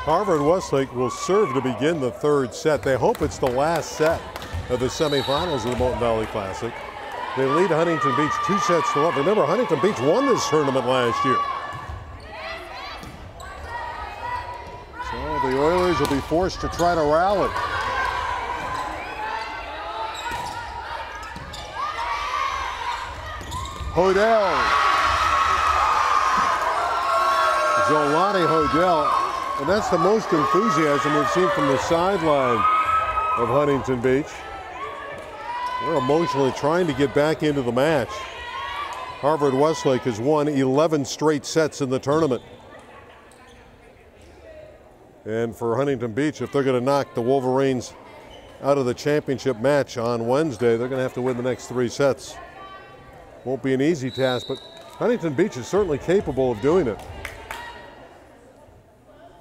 Harvard-Westlake will serve to begin the third set. They hope it's the last set of the semifinals of the Molten Valley Classic. They lead Huntington Beach 2-1. Remember, Huntington Beach won this tournament last year. So the Oilers will be forced to try to rally. Hodel. Zolani Hodel. And that's the most enthusiasm we've seen from the sideline of Huntington Beach. They're emotionally trying to get back into the match. Harvard-Westlake has won 11 straight sets in the tournament. And for Huntington Beach, if they're going to knock the Wolverines out of the championship match on Wednesday, they're going to have to win the next 3 sets. Won't be an easy task, but Huntington Beach is certainly capable of doing it.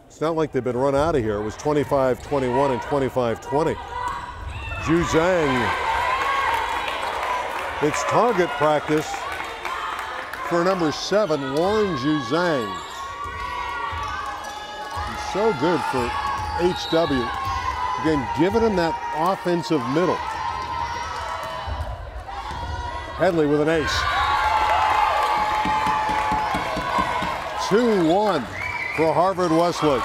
It's not like they've been run out of here. It was 25-21 and 25-20. Zhu Zhang. It's target practice for number 7, Warren Zhu Zhang. He's so good for HW. Again, giving him that offensive middle. Headley with an ace. 2-1 for Harvard-Westlake.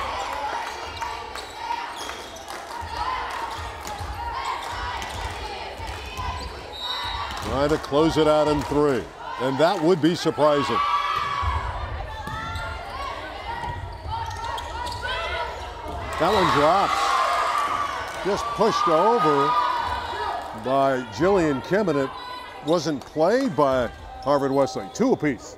Trying to close it out in 3. And that would be surprising. That one drops. Just pushed over by Jillian Kim, and it wasn't played by Harvard-Westlake. 2 apiece.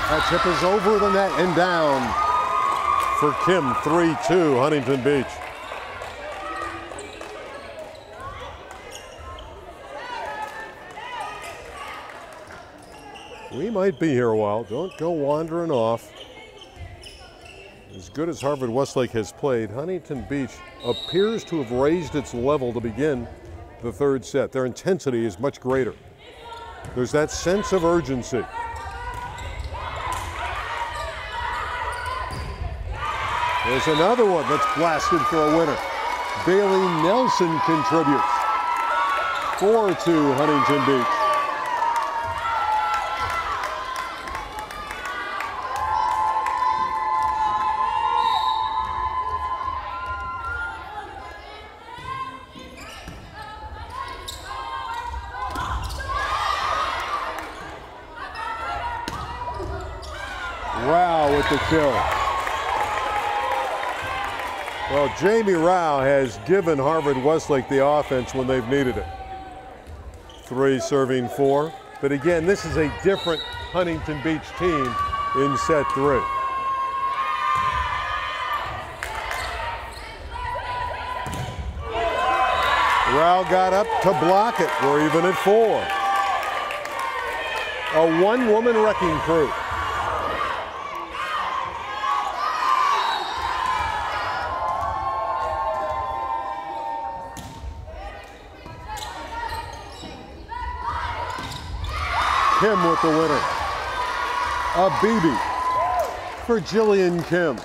That tip is over the net and down for Kim. 3-2 Huntington Beach. We might be here a while. Don't go wandering off. As good as Harvard-Westlake has played, Huntington Beach appears to have raised its level to begin the third set. Their intensity is much greater. There's that sense of urgency. There's another one that's blasted for a winner. Bailey Nelson contributes. 4-2 Huntington Beach. Rao with the kill. Well, Jamie Rao has given Harvard-Westlake the offense when they've needed it. 3 serving 4. But again, this is a different Huntington Beach team in set 3. Rao got up to block it. We're even at 4. A one-woman wrecking crew. Kim with the winner. A BB for Jillian Kim.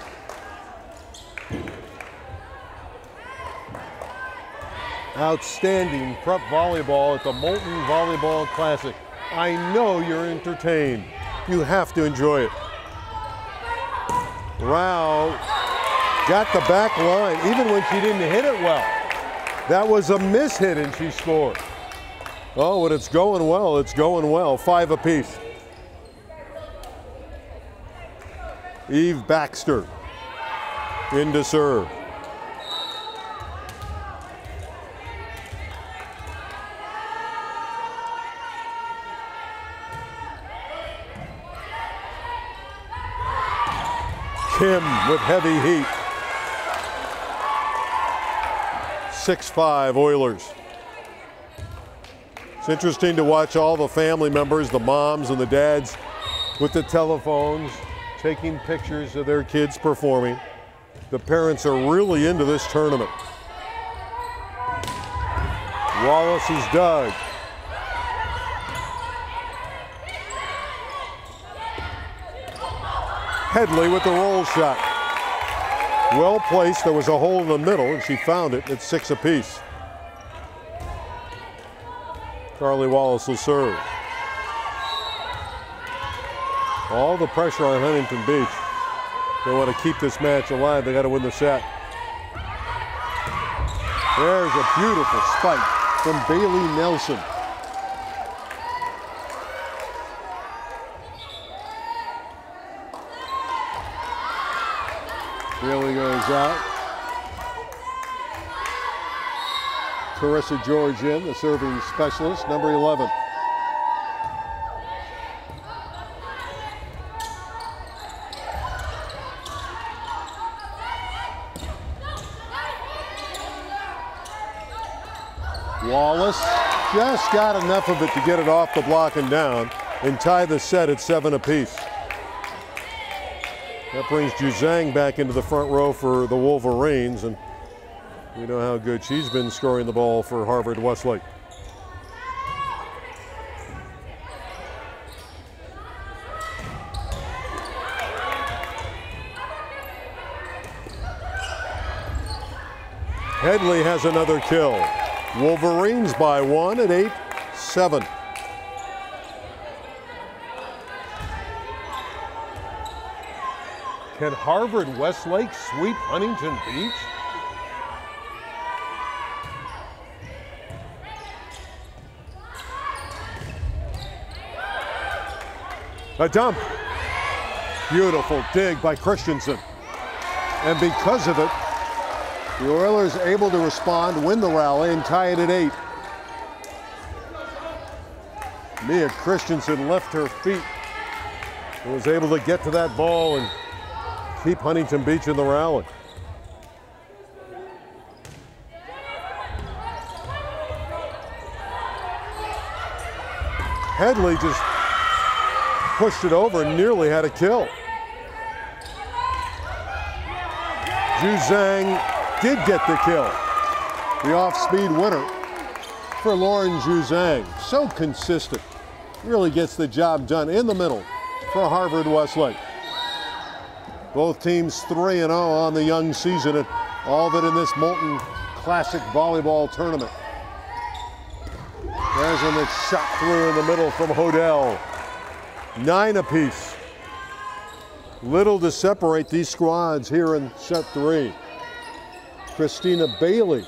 Outstanding prep volleyball at the Molten Volleyball Classic. I know you're entertained. You have to enjoy it. Rao got the back line even when she didn't hit it well. That was a mishit and she scored. Oh, when it's going well, it's going well. 5 apiece. Eve Baxter into serve. Kim with heavy heat. 6-5 Oilers. It's interesting to watch all the family members, the moms and the dads, with the telephones, taking pictures of their kids performing. The parents are really into this tournament. Wallace is dug. Headley with the roll shot. Well placed. There was a hole in the middle, and she found it. It's 6 apiece. Carly Wallace will serve. All the pressure on Huntington Beach. They want to keep this match alive. They got to win the set. There's a beautiful spike from Bailey Nelson. Bailey goes out. Carissa George in, the serving specialist, number 11. Wallace just got enough of it to get it off the block and down and tie the set at 7 apiece. That brings Juzang back into the front row for the Wolverines, and we know how good she's been scoring the ball for Harvard-Westlake. Headley has another kill. Wolverines by 1 at 8-7. Can Harvard-Westlake sweep Huntington Beach? A dump. Beautiful dig by Christensen. And because of it, the Oilers able to respond, win the rally, and tie it at 8. Mia Christensen left her feet and was able to get to that ball and keep Huntington Beach in the rally. Headley just pushed it over and nearly had a kill. Juzang did get the kill. The off-speed winner for Lauren Juzang. So consistent. Really gets the job done in the middle for Harvard-Westlake. Both teams 3-0 on the young season, and all of it in this Molten Classic volleyball tournament. There's one that's shot through in the middle from Hodel. 9 apiece. Little to separate these squads here in set 3. Christina Bailey,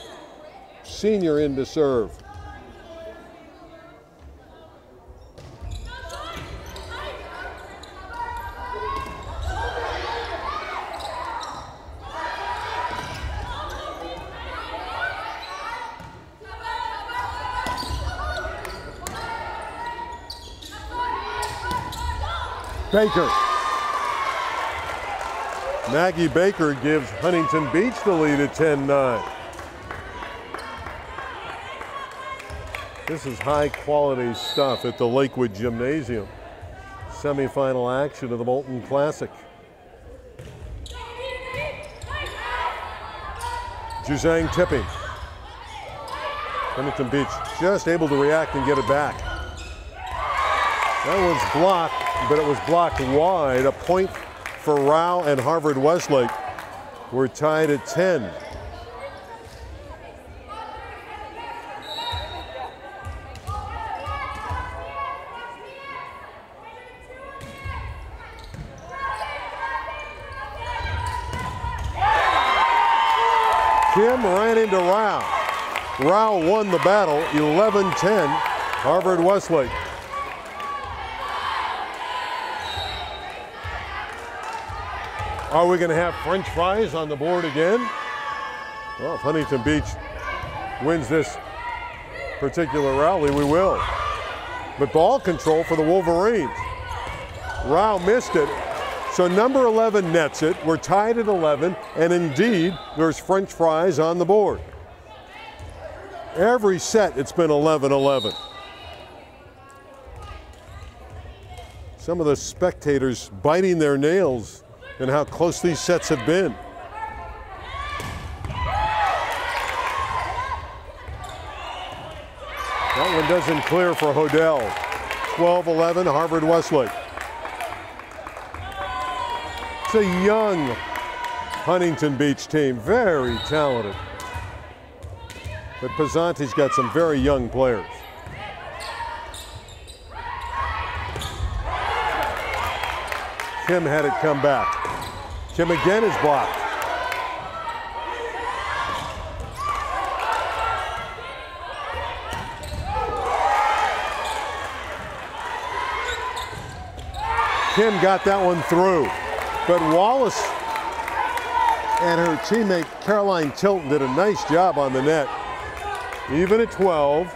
senior, in to serve. Baker. Maggie Baker gives Huntington Beach the lead at 10-9. This is high quality stuff at the Lakewood Gymnasium. Semifinal action of the Molten Classic. Juzang tipping. Huntington Beach just able to react and get it back. That one's blocked, but it was blocked wide. A point for Rao and Harvard-Westlake. We're tied at 10. Kim ran into Rao. Rao won the battle, 11-10, Harvard-Westlake. Are we going to have French fries on the board again? Well, if Huntington Beach wins this particular rally, we will. But ball control for the Wolverines. Rao missed it, so number 11 nets it. We're tied at 11, and indeed, there's French fries on the board. Every set, it's been 11-11. Some of the spectators biting their nails and how close these sets have been. That one doesn't clear for Hodel. 12-11, Harvard-Westlake. It's a young Huntington Beach team, very talented. But Pizzanti's got some very young players. Kim had it come back. Kim again is blocked. Kim got that one through, but Wallace and her teammate Caroline Tilton did a nice job on the net. Even at 12,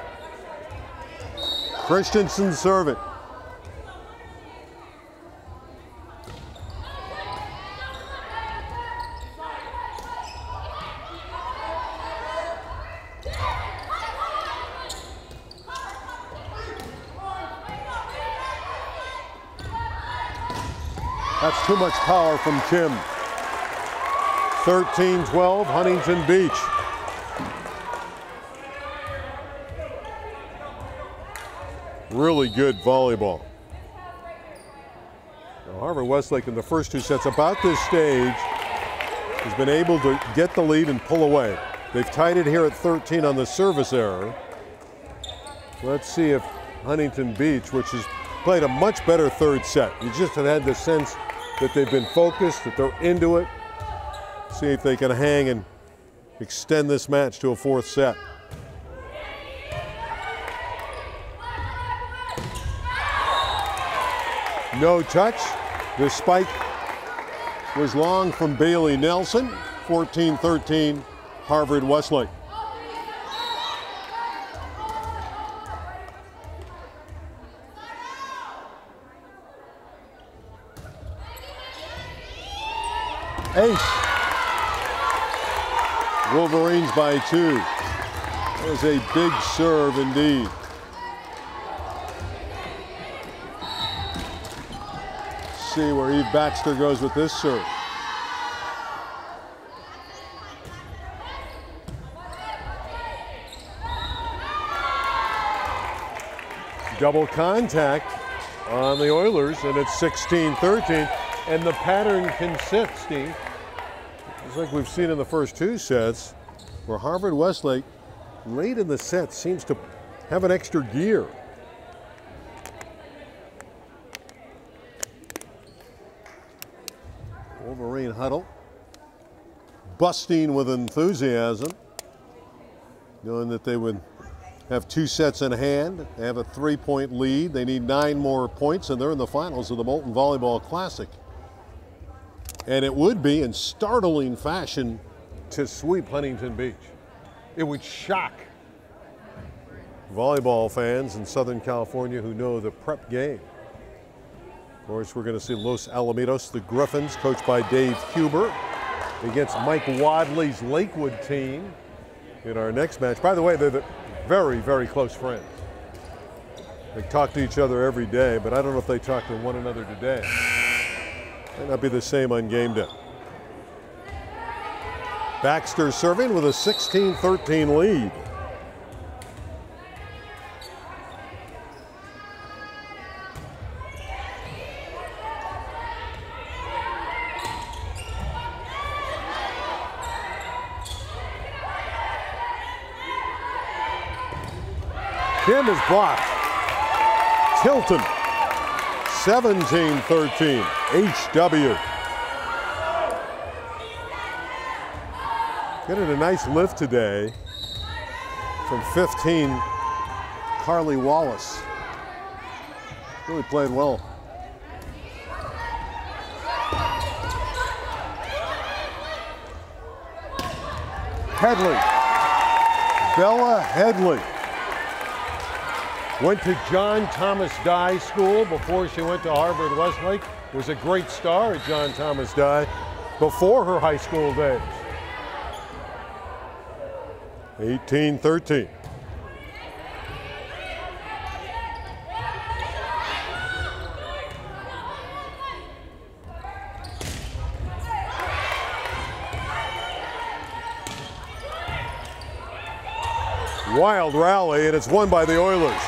Christensen serving. That's too much power from Kim. 13-12, Huntington Beach. Really good volleyball. Now, Harvard-Westlake in the first two sets, about this stage, has been able to get the lead and pull away. They've tied it here at 13 on the service error. Let's see if Huntington Beach, which has played a much better third set. You just have had the sense that they've been focused, that they're into it. See if they can hang and extend this match to a fourth set. No touch. The spike was long from Bailey Nelson. 14-13, Harvard-Westlake. Ace. Wolverines by 2. That was a big serve indeed. See where Eve Baxter goes with this serve. Double contact on the Oilers, and it's 16-13. And the pattern consists, Steve, just like we've seen in the first two sets, where Harvard-Westlake late in the set seems to have an extra gear. Wolverine huddle, busting with enthusiasm, knowing that they would have two sets in hand. They have a 3-point lead. They need 9 more points, and they're in the finals of the Molten Volleyball Classic. And it would be in startling fashion to sweep Huntington Beach. It would shock volleyball fans in Southern California who know the prep game. Of course, we're going to see Los Alamitos, the Griffins, coached by Dave Huber, against Mike Wadley's Lakewood team in our next match. By the way, they're very, very close friends. They talk to each other every day, but I don't know if they talk to one another today. Might not be the same on game day. Baxter serving with a 16-13 lead. Kim is blocked. Tilton. 17-13, HW. Getting a nice lift today from 15, Carly Wallace. Really played well. Headley, Bella Headley. Went to John Thomas Dye School before she went to Harvard-Westlake. Was a great star at John Thomas Dye before her high school days. 18-13. Wild rally, and it's won by the Oilers.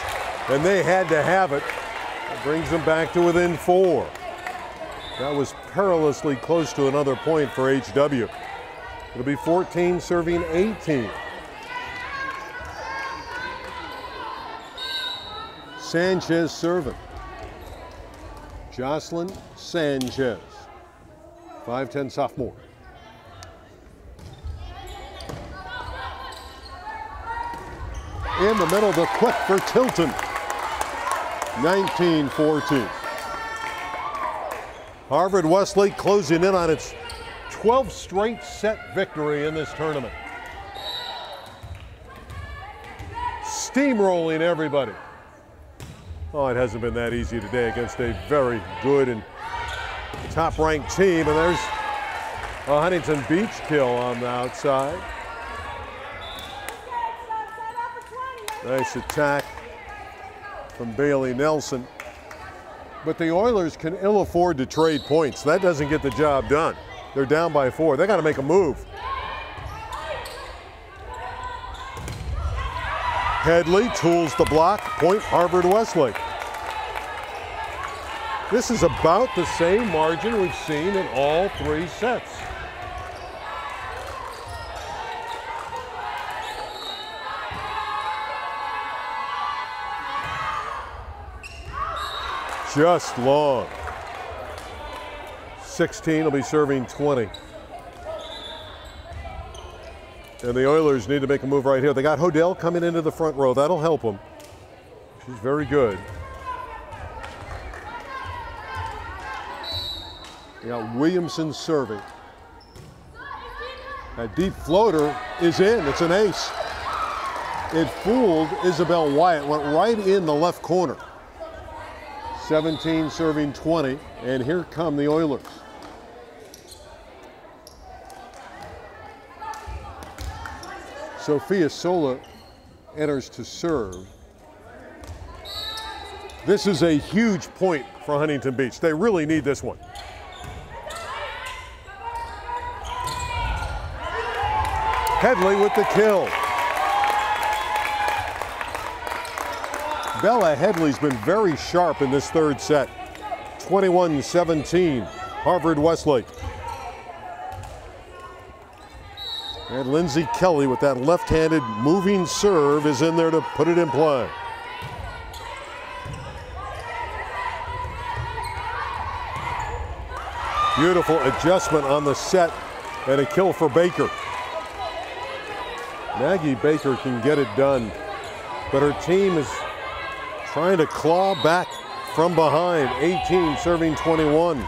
And they had to have it. It brings them back to within 4. That was perilously close to another point for HW. It'll be 14 serving 18. Sanchez serving. Jocelyn Sanchez, 5'10" sophomore. In the middle, the quick for Tilton. 19-14. Harvard-Westlake closing in on its 12th straight set victory in this tournament. Steamrolling everybody. Oh, it hasn't been that easy today against a very good and top-ranked team. And there's a Huntington Beach kill on the outside. Nice attack from Bailey Nelson. But the Oilers can ill afford to trade points. That doesn't get the job done. They're down by 4. They got to make a move. Headley tools the block. Point Harvard-Westlake. This is about the same margin we've seen in all 3 sets. Just long. 16 will be serving 20. And the Oilers need to make a move right here. They got Hodel coming into the front row. That'll help them. She's very good. They got Williamson serving. That deep floater is in. It's an ace. It fooled Isabel Wyatt. Went right in the left corner. 17 serving 20, and here come the Oilers. Sophia Sola enters to serve. This is a huge point for Huntington Beach. They really need this one. Headley with the kill. Bella Headley's been very sharp in this 3rd set. 21-17, Harvard-Westlake. And Lindsay Kelly with that left-handed moving serve is in there to put it in play. Beautiful adjustment on the set and a kill for Baker. Maggie Baker can get it done, but her team is trying to claw back from behind. 18 serving 21.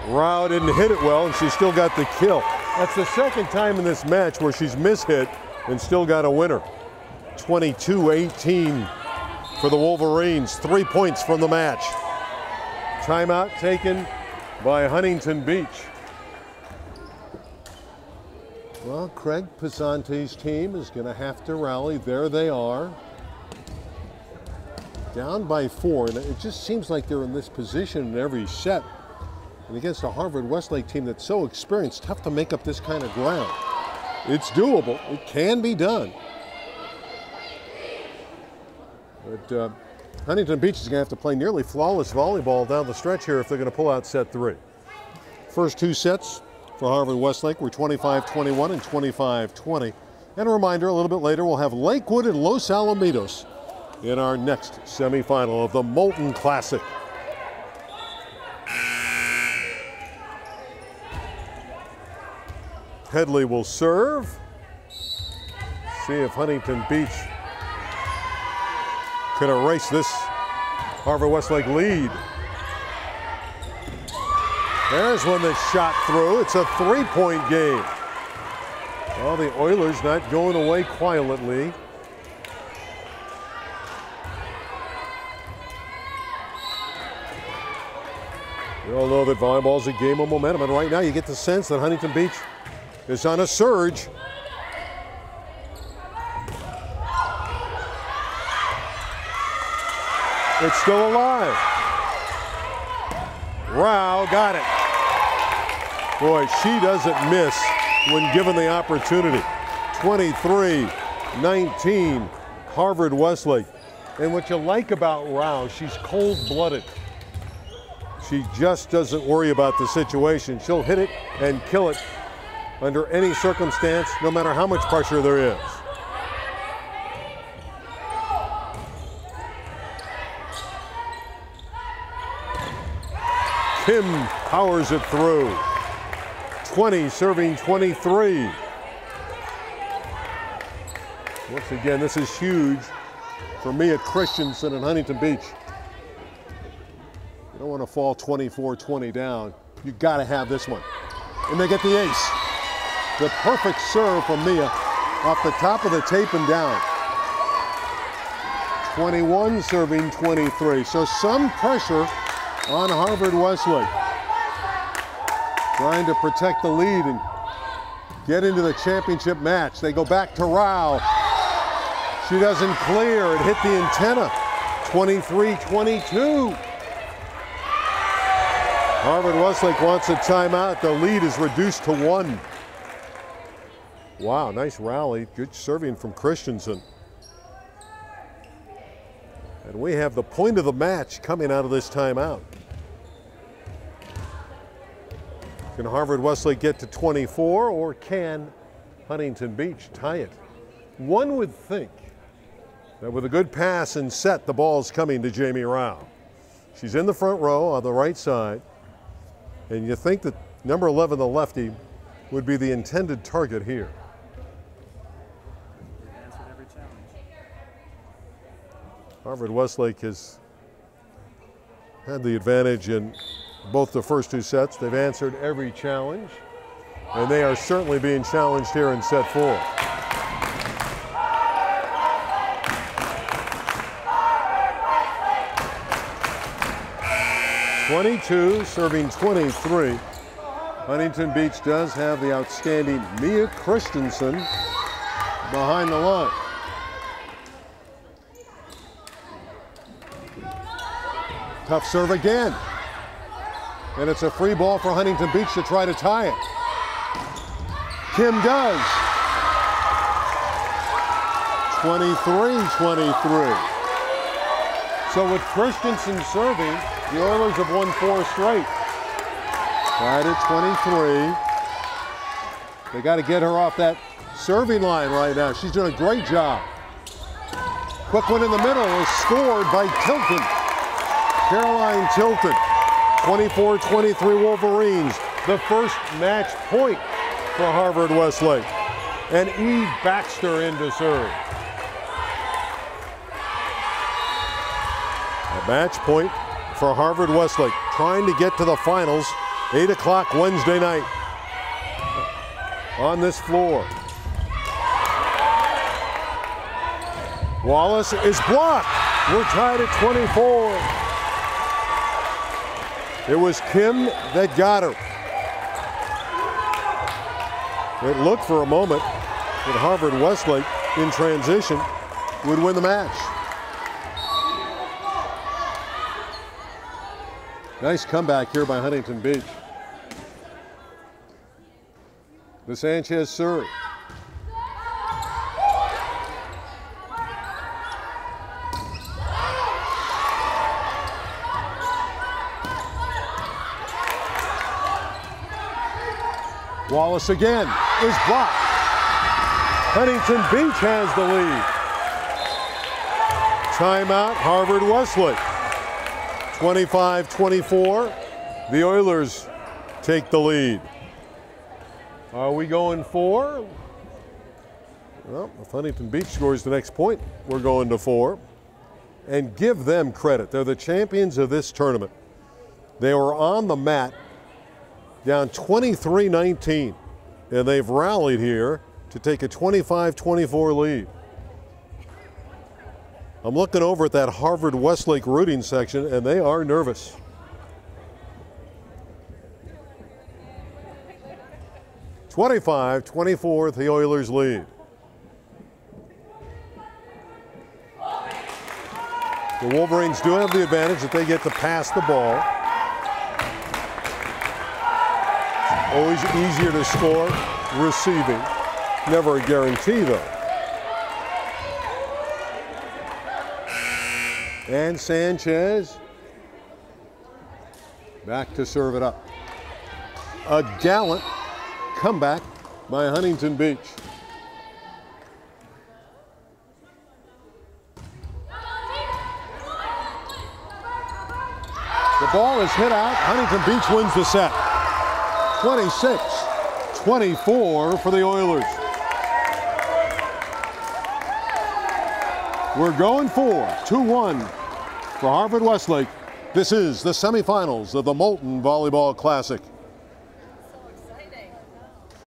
Rao didn't hit it well, and she still got the kill. That's the 2nd time in this match where she's mishit and still got a winner. 22-18 for the Wolverines. 3 points from the match. Timeout taken by Huntington Beach. Well, Craig Pisante's team is going to have to rally. There they are. Down by 4, and it just seems like they're in this position in every set. And against a Harvard-Westlake team that's so experienced, tough to make up this kind of ground. It's doable. It can be done. But Huntington Beach is going to have to play nearly flawless volleyball down the stretch here if they're going to pull out set 3. First 2 sets for Harvard-Westlake were 25-21 and 25-20. And a reminder, a little bit later, we'll have Lakewood and Los Alamitos in our next semifinal of the Molten Classic. Headley will serve. See if Huntington Beach can erase this Harvard-Westlake lead. There's one that's shot through. It's a 3-point game. Well, the Oilers not going away quietly. We all know that volleyball is a game of momentum, and right now you get the sense that Huntington Beach is on a surge. It's still alive. Rao got it. Boy, she doesn't miss when given the opportunity. 23-19, Harvard-Westlake. And what you like about Rao, she's cold-blooded. She just doesn't worry about the situation. She'll hit it and kill it under any circumstance, no matter how much pressure there is. Kim powers it through. 20 serving 23. Once again, this is huge for Mia Christensen in Huntington Beach. You don't want to fall 24-20 down. You got to have this one. And they get the ace. The perfect serve from Mia off the top of the tape and down. 21 serving 23. So some pressure on Harvard-Westlake. Trying to protect the lead and get into the championship match. They go back to Rao. She doesn't clear. It hit the antenna. 23-22. Harvard-Westlake wants a timeout. The lead is reduced to 1. Wow, nice rally. Good serving from Christensen. And we have the point of the match coming out of this timeout. Can Harvard-Westlake get to 24, or can Huntington Beach tie it? One would think that with a good pass and set, the ball's coming to Jamie Rao. She's in the front row on the right side, and you think that number 11, the lefty, would be the intended target here. Harvard-Westlake has had the advantage in both the first 2 sets. They've answered every challenge, and they are certainly being challenged here in set 4. (22) serving 23. Huntington Beach does have the outstanding Mia Christensen behind the line. Tough serve again. And it's a free ball for Huntington Beach to try to tie it. Kim does. 23-23. So with Christensen serving, the Oilers have won 4 straight. Tied at 23. They got to get her off that serving line right now. She's doing a great job. Quick one in the middle is scored by Tilton. Caroline Tilton. 24-23 Wolverines. The first match point for Harvard-Westlake. And Eve Baxter in to serve. A match point for Harvard-Westlake, trying to get to the finals. 8 o'clock Wednesday night on this floor. Wallace is blocked. We're tied at 24. It was Kim that got her. It looked for a moment that Harvard-Westlake in transition would win the match. Nice comeback here by Huntington Beach. The Sanchez serve. Wallace again is blocked. Huntington Beach has the lead. Timeout, Harvard-Westlake. 25-24. The Oilers take the lead. Are we going 4? Well, if Huntington Beach scores the next point, we're going to 4. And give them credit. They're the champions of this tournament. They were on the mat down 23-19, and they've rallied here to take a 25-24 lead. I'm looking over at that Harvard-Westlake rooting section, and they are nervous. (25-24) the Oilers lead. The Wolverines do have the advantage that they get to pass the ball. Always easier to score receiving. Never a guarantee, though. And Sanchez back to serve it up. A gallant comeback by Huntington Beach. The ball is hit out. Huntington Beach wins the set. 26-24 for the Oilers. We're going for 2-1 for Harvard-Westlake. This is the semifinals of the Molten Volleyball Classic.